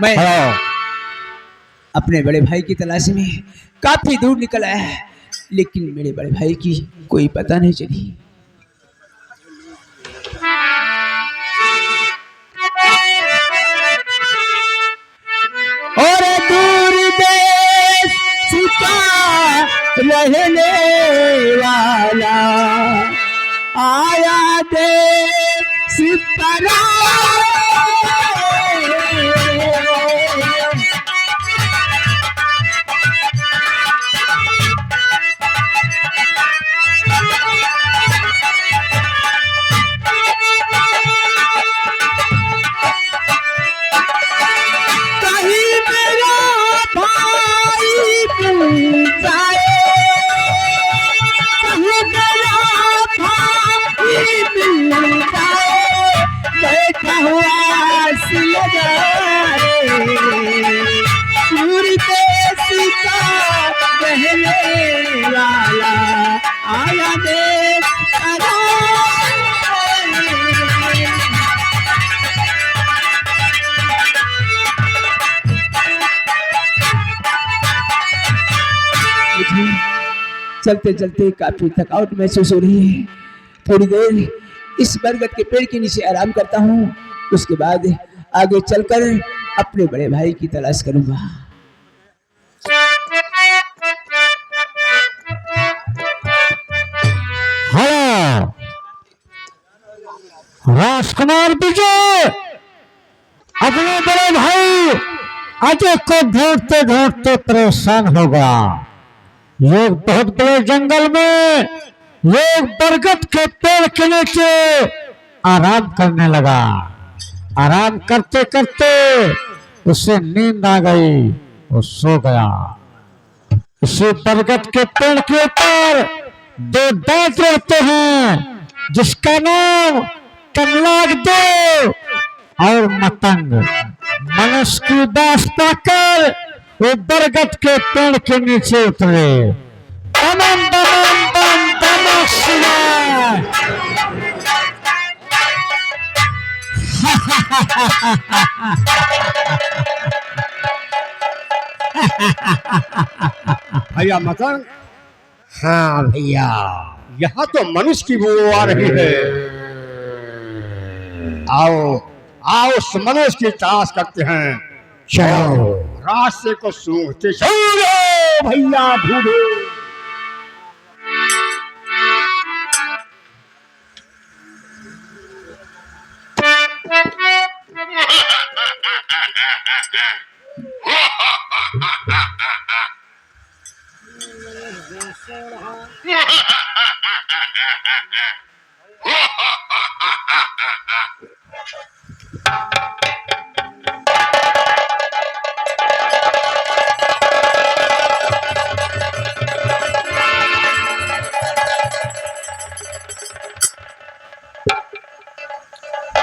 मैं अपने बड़े भाई की तलाश में काफी दूर निकल आया है, लेकिन मेरे बड़े भाई की कोई पता नहीं चली। और दूर देश का रहने वाला आया देश परा। चलते चलते काफी थकावट महसूस हो रही है। थोड़ी देर इस बरगद के पेड़ के नीचे आराम करता हूँ, उसके बाद आगे चलकर अपने बड़े भाई की तलाश करूंगा। हाँ, राजकुमार विजय अपने बड़े भाई अजय को ढूंढते ढूंढते परेशान हो गया। लोग बहुत बड़े जंगल में लोग बरगद के पेड़ के नीचे आराम करने लगा। आराम करते करते उसे नींद आ गई, वो सो गया। उसे बरगद के पेड़ के ऊपर दो दांत रहते हैं, जिसका नाम कमलागदो और मतंग। मनुष्य की दास पाकर वो बरगद के पेड़ के नीचे उतरे। बम बम बम बम शिवाय। भैया मतंग। हाँ भैया, यहाँ तो मनुष्य की बू आ रही है। आओ आओ, उस मनुष्य की तलाश करते हैं। चलो रास्ते को सूंघते चलो भैया ढूंढो।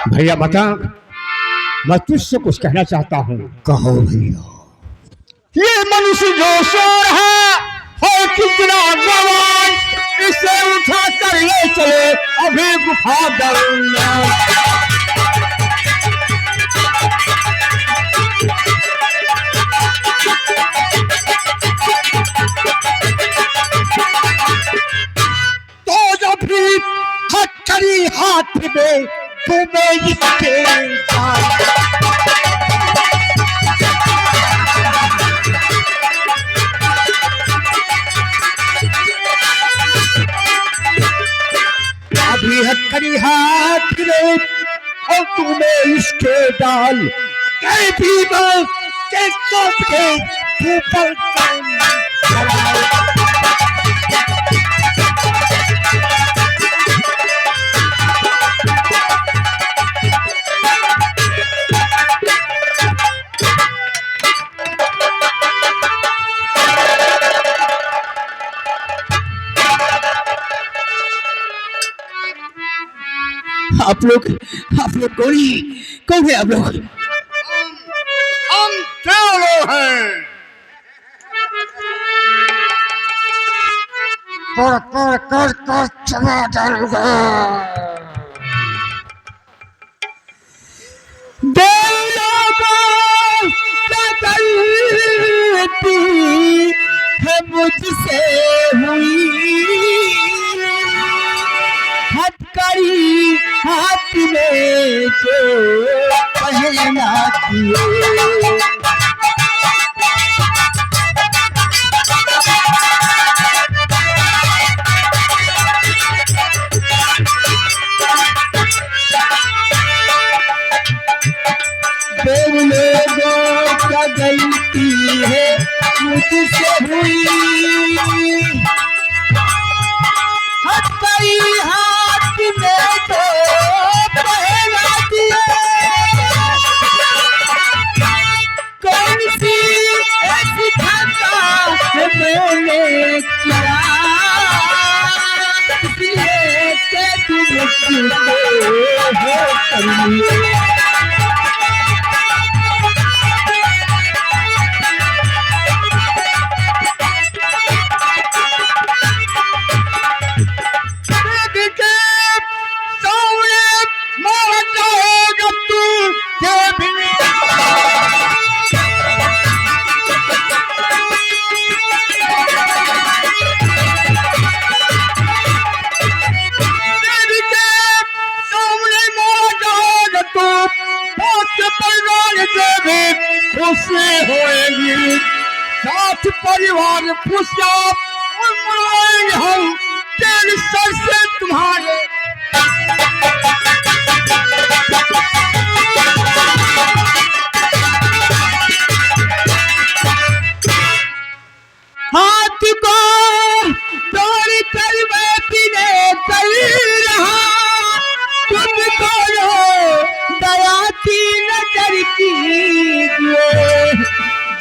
भैया मतंग, मैं तुझसे कुछ कहना चाहता हूँ। कहो भैया। ये मनुष्य जो सो रहा है कितना जवान, इसे उठा कर ले चले अभी गुफा दरना। तो जब भी हथकड़ी हाथ में तुम्हें इसके अभी हथकड़ी हाथ में और तुम्हें इसके डाल कई भी बार के ऊपर आप लोग कौन है आप लोग? हम चारों हैं। कर चला डालूंगा। देवलोक जो पहना दिए। देव लोगों का गलती है मुझसे हुई, हथकड़ी हाथ में तो पहना दिए। कौन सी ऐसी खाता है मैंने किया, इसलिए कि तुम मुझको हो कर लिए। खुशी होएगी, साथ परिवार खुशियाँ मनाएंगे हम तेरे सर से तुम्हारे। हाथ को दौड़ी कर मैं पीने कर रहा, तुमको दया की नजर कीजिए।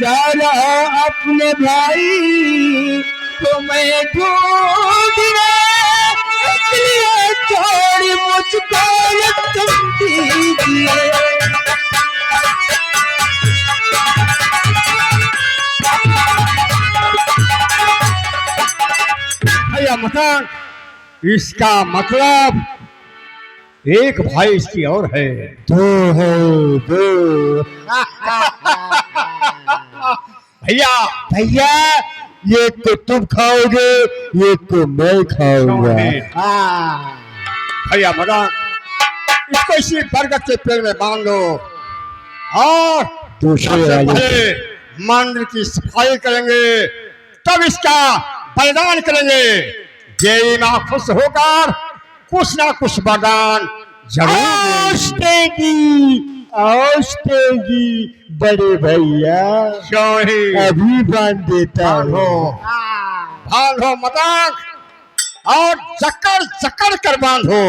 जरा अपने भाई को मैं ढूंढ रहा, इसलिए छोड़ मुझको तुम दीजिए। भैया मकान, इसका मतलब एक भाई इसकी और है। दो है दो। भैया भैया ये तो तुम खाओगे, ये तो मैं खाऊंगा। भैया मकान, इसको इसी बरगद के पेड़ में बांध दो और दूसरे सबसे वाले पहले मंदिर की सफाई करेंगे, तब इसका बलिदान करेंगे। देवी माँ खुश होकर कुछ ना कुछ वरदान जरूर देंगी। औश देगी बड़े भैया, अभी बांध देता हूँ। बांधो मदान और जकड़ जकड़ कर बांधो।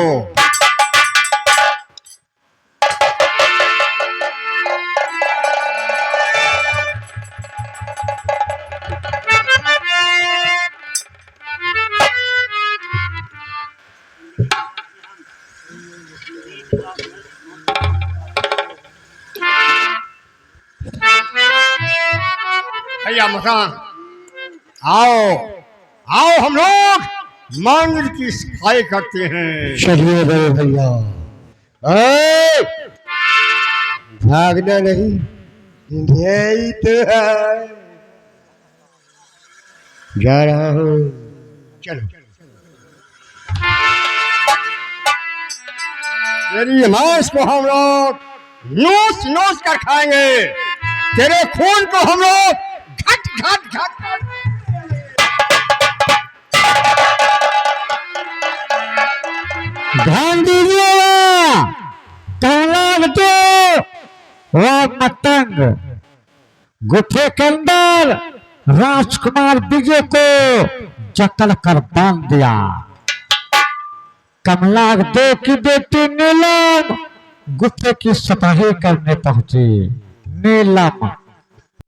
भैया मकान, आओ आओ, हम लोग मंदिर की सफाई करते हैं। चलिए बड़े भैया। भागना नहीं, यही तो है। जा रहा हूँ। चलो तेरी मांस को हम लोग नोच नोच कर खाएंगे, तेरे खून को हम लोग घट घट घट घट। ध्यान दीजिएगा, कहलाग तो और मतंग गुफे के अंदर राजकुमार विजय को जकड़ कर बांध दिया। कमलाग दो की बेटी नीलम गुफे की सफाई करने पहुंची। नीलम